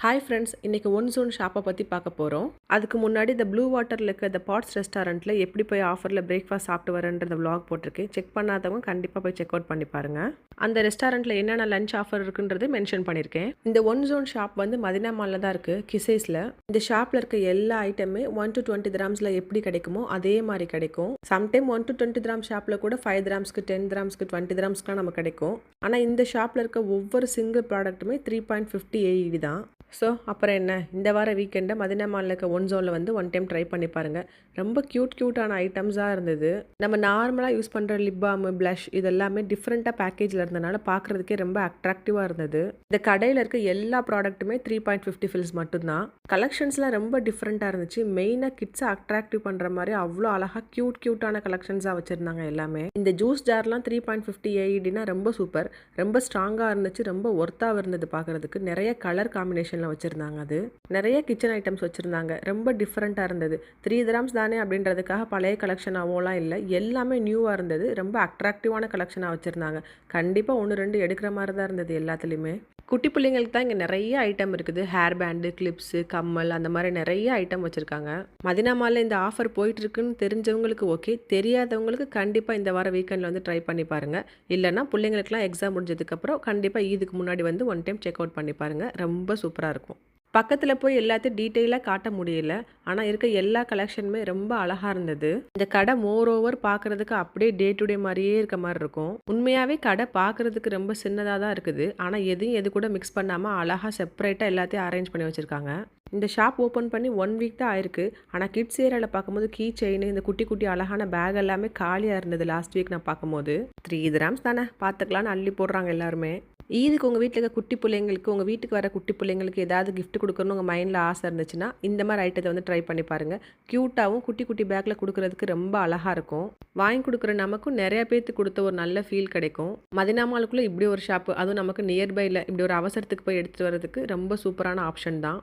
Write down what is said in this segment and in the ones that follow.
Hi friends, இன்றைக்கி one zone ஷாப்பை பற்றி பார்க்க போகிறோம். அதுக்கு முன்னாடி இந்த ப்ளூ வாட்டரில் இருக்க இந்த பாட்ஸ் ரெஸ்டாரண்ட்டில் எப்படி போய் ஆஃபரில் பிரேக்ஃபாஸ்ட் சாப்பிட்டு வரேன்ற விளாக் போட்டிருக்கேன். செக் பண்ணாதவங்க கண்டிப்பாக போய் செக் அவுட் பண்ணி பாருங்கள். அந்த ரெஸ்டாரண்ட்டில் என்னென்ன லஞ்ச் ஆஃபர் இருக்குன்றது மென்ஷன் பண்ணியிருக்கேன். இந்த ஒன் ஜோன் ஷாப் வந்து மதினா மாலில் தான் இருக்குது, கிசைஸில். இந்த ஷாப்பில் இருக்க எல்லா ஐட்டமே 1 to 20 கிராம்ஸில் எப்படி கிடைக்குமோ அதே மாதிரி கிடைக்கும். சம்டைம் 1 to 20 கிராம் ஷாப்பில் கூட 5 கிராம்ஸ்க்கு 10 கிராம்ஸ்க்கு 20 கிராம்ஸ்க்குலாம் நமக்கு கிடைக்கும். ஆனால் இந்த ஷாப்பில் இருக்க ஒவ்வொரு சிங்கிள் ப்ராடக்ட்டுமே 3.50 AED தான். ஸோ அப்புறம் என்ன, இந்த வார வீக்கெண்டை மதினா மாலில் இருக்க ஒன் ஜோனில் வந்து ஒன் டைம் ட்ரை பண்ணி பாருங்கள். ரொம்ப க்யூட்டான ஐட்டம்ஸாக இருந்தது. நம்ம நார்மலாக யூஸ் பண்ணுற லிப் பாம், ப்ளஷ் இதெல்லாமே டிஃப்ரெண்ட்டாக பேக்கேஜில் இருந்தனால பார்க்குறதுக்கே ரொம்ப அட்ராக்டிவாக இருந்தது. இந்த கடையில் இருக்க எல்லா ப்ராடக்ட்டுமே 3.50 ஃபில்ஸ் மட்டும்தான். கலெக்ஷன்ஸ்லாம் ரொம்ப டிஃப்ரெண்ட்டாக இருந்துச்சு. மெயினாக கிட்ஸை அட்ராக்டிவ் பண்ணுற மாதிரி அவ்வளோ அழகாக க்யூட்டான கலெக்ஷன்ஸாக வச்சுருந்தாங்க எல்லாமே. இந்த ஜூஸ் ஜார்லாம் 3.50 AEDனா ரொம்ப சூப்பர், ரொம்ப ஸ்ட்ராங்காக இருந்துச்சு, ரொம்ப ஒர்த்தாக இருந்தது பார்க்குறதுக்கு. நிறைய கலர் காம்பினேஷன் வச்சிருந்தாங்க. அது நிறைய கிச்சன் ஐட்டம்ஸ் வச்சிருந்தாங்க. ரொம்ப டிஃப்ரெண்டா இருந்தது. 3 கிராம்ஸ் தானே அப்படின்றதுக்காக பழைய கலெக்ஷன் ஆவோலாம் இல்லை, எல்லாமே நியூவா இருந்தது. ரொம்ப அட்ராக்டிவான கலெக்ஷனாக வச்சிருந்தாங்க. கண்டிப்பா 1-2 எடுக்கிற மாதிரி தான் இருந்தது எல்லாத்துலேயுமே. குட்டி பிள்ளைங்களுக்கு தான் இங்கே நிறைய ஐட்டம் இருக்குது. ஹேர் பேண்டு, கிளிப்ஸு, கம்மல், அந்த மாதிரி நிறைய ஐட்டம் வச்சுருக்காங்க. மதினா மாலில் இந்த ஆஃபர் போயிட்டுருக்குன்னு தெரிஞ்சவங்களுக்கு ஓகே, தெரியாதவங்களுக்கு கண்டிப்பாக இந்த வார வீக்கெண்டில் வந்து ட்ரை பண்ணி பாருங்கள். இல்லைனா பிள்ளைங்களுக்குலாம் எக்ஸாம் முடிஞ்சதுக்கப்புறம் கண்டிப்பாக இதுக்கு முன்னாடி வந்து ஒன் டைம் செக் அவுட் பண்ணி பாருங்கள். ரொம்ப சூப்பராக இருக்கும். பக்கத்தில் போய் எல்லாத்தையும் டீட்டெயிலாக காட்ட முடியல, ஆனால் இருக்க எல்லா கலெக்ஷனுமே ரொம்ப அழகாக இருந்தது. இந்த கடை மோர் ஓவர் பார்க்குறதுக்கு அப்படியே டே டு டே மாதிரியே இருக்க மாதிரி இருக்கும். உண்மையாகவே கடை பார்க்குறதுக்கு ரொம்ப சின்னதாக தான் இருக்குது, ஆனால் எது கூட மிக்ஸ் பண்ணாமல் அழகாக செப்பரேட்டாக எல்லாத்தையும் அரேஞ்ச் பண்ணி வச்சுருக்காங்க. இந்த ஷாப் ஓப்பன் பண்ணி 1 வீக் தான் ஆயிருக்கு. ஆனால் கிட்ஸ் ஏரியாவில் பார்க்கும்போது கீ செயின், இந்த குட்டி அழகான பேக் எல்லாமே காலியாக இருந்தது. லாஸ்ட் வீக் நான் பார்க்கும்போது 3 கிராம்ஸ் தானே பார்த்துக்கலான்னு அள்ளி போடுறாங்க எல்லாருமே. இதுக்கு உங்கள் வீட்டில் இருக்க குட்டி பிள்ளைங்களுக்கு, உங்கள் வீட்டுக்கு வர குட்டி பிள்ளைங்களுக்கு ஏதாவது கிஃப்ட் கொடுக்கணும்னு உங்கள் மைண்டில் ஆசை இருந்துச்சுன்னா இந்த மாதிரி ஐட்டத்தை வந்து ட்ரை பண்ணி பாருங்கள். க்யூட்டாகவும் குட்டி பேக்கில் கொடுக்குறதுக்கு ரொம்ப அழகாக இருக்கும். வாங்கி கொடுக்குற நமக்கும் நிறைய பேர்த்துக்கு கொடுத்த ஒரு நல்ல ஃபீல் கிடைக்கும். மதினா மாலுக்குள்ளே இப்படி ஒரு ஷாப்பு, அதுவும் நமக்கு நியர்பையில் இப்படி ஒரு அவசரத்துக்கு போய் எடுத்துகிட்டு வரதுக்கு ரொம்ப சூப்பரான ஆப்ஷன் தான்.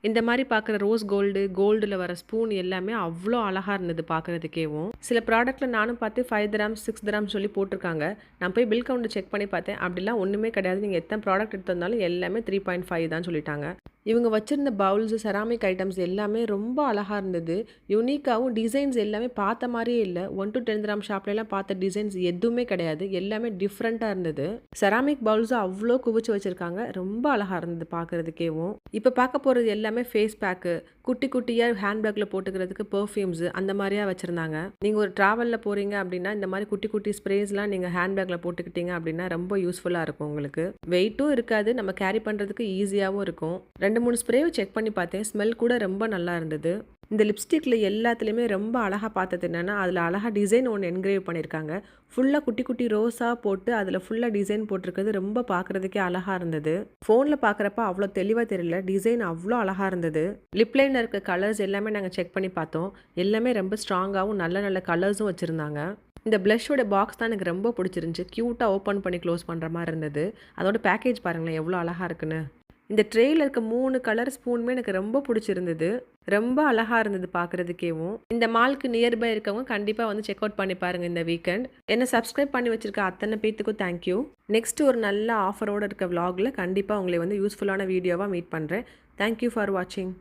இந்த மாதிரி பார்க்குற ரோஸ் கோல்டில் வர ஸ்பூன் எல்லாமே அவ்வளோ அழகாக இருந்தது பார்க்குறதுக்கேவும். சில ப்ராடக்ட்டில் நானும் பார்த்து 5 கிராம்ஸ் 6 கிராம்ஸ் சொல்லி போட்டிருக்காங்க. நான் போய் பில் கவுண்டர் செக் பண்ணி பார்த்தேன், அப்படிலாம் ஒன்றுமே கிடையாது. நீங்கள் எத்தனை ப்ராடக்ட் எடுத்து வந்தாலும் எல்லாமே 3.5 தான் சொல்லிட்டாங்க. இவங்க வச்சுருந்த பவுல்ஸு, செராமிக் ஐட்டம்ஸ் எல்லாமே ரொம்ப அழகாக இருந்தது. யூனிக்காகவும் டிசைன்ஸ் எல்லாமே பார்த்த மாதிரியே இல்லை. 1 to 10 கிராம் ஷாப்லலாம் பார்த்த டிசைன்ஸ் எதுவுமே கிடையாது, எல்லாமே டிஃப்ரெண்ட்டாக இருந்தது. செராமிக் பவுல்ஸும் அவ்வளோ குவிச்சு வச்சுருக்காங்க, ரொம்ப அழகாக இருந்தது பார்க்குறதுக்கேவும். இப்போ பார்க்க போகிறது எல்லாமே ஃபேஸ் பேக்கு, குட்டியாக ஹேண்ட்பேக்கில் போட்டுக்கிறதுக்கு பெர்ஃப்யூம்ஸு, அந்த மாதிரியாக வச்சுருந்தாங்க. நீங்கள் ஒரு ட்ராவலில் போகிறீங்க அப்படின்னா இந்த மாதிரி குட்டி ஸ்ப்ரேஸ்லாம் நீங்கள் ஹேண்ட்பேக்கில் போட்டுக்கிட்டீங்க அப்படின்னா ரொம்ப யூஸ்ஃபுல்லாக இருக்கும். உங்களுக்கு வெயிட்டும் இருக்காது, நம்ம கேரி பண்ணுறதுக்கு ஈஸியாகவும் இருக்கும். 2-3 ஸ்ப்ரேவை செக் பண்ணி பார்த்தேன். ஸ்மெல் கூட ரொம்ப நல்லா இருந்தது. இந்த லிப்ஸ்டிக்கில் எல்லாத்துலேயுமே ரொம்ப அழகாக பார்த்தது என்னென்னா, அதில் அழகாக டிசைன் ஒன்று என்கிரேவ் பண்ணியிருக்காங்க. ஃபுல்லாக குட்டி குட்டி ரோஸாக போட்டு அதில் ஃபுல்லாக டிசைன் போட்டிருக்கிறது ரொம்ப பார்க்குறதுக்கே அழகாக இருந்தது. ஃபோனில் பார்க்குறப்ப அவ்வளோ தெளிவாக தெரியல. டிசைன் அவ்வளோ அழகாக இருந்தது. லிப்லைனில் இருக்க கலர்ஸ் எல்லாமே நாங்கள் செக் பண்ணி பார்த்தோம். எல்லாமே ரொம்ப ஸ்ட்ராங்காகவும் நல்ல நல்ல கலர்ஸும் வச்சுருந்தாங்க. இந்த ப்ளஷோட பாக்ஸ் தான் எனக்கு ரொம்ப பிடிச்சிருந்துச்சி. க்யூட்டாக ஓப்பன் பண்ணி க்ளோஸ் பண்ணுற மாதிரி இருந்தது. அதோட பேக்கேஜ் பாருங்களேன் எவ்வளோ அழகாக இருக்குன்னு. இந்த ட்ரேயில் இருக்க 3 கலர் ஸ்பூனுமே எனக்கு ரொம்ப பிடிச்சிருந்தது. ரொம்ப அழகாக இருந்தது பார்க்குறதுக்கேவும். இந்த மாலுக்கு நியர்பை இருக்கவங்க கண்டிப்பாக வந்து செக் அவுட் பண்ணி பாருங்கள் இந்த வீக்கெண்ட். என்ன சப்ஸ்கிரைப் பண்ணி வச்சுருக்க அத்தனை பேத்துக்கும் தேங்க்யூ. நெக்ஸ்ட் ஒரு நல்ல ஆஃபரோடு இருக்க விலாகில் கண்டிப்பாக உங்களை வந்து யூஸ்ஃபுல்லான வீடியோவாக மீட் பண்ணுறேன். தேங்க்யூ ஃபார் வாட்சிங்.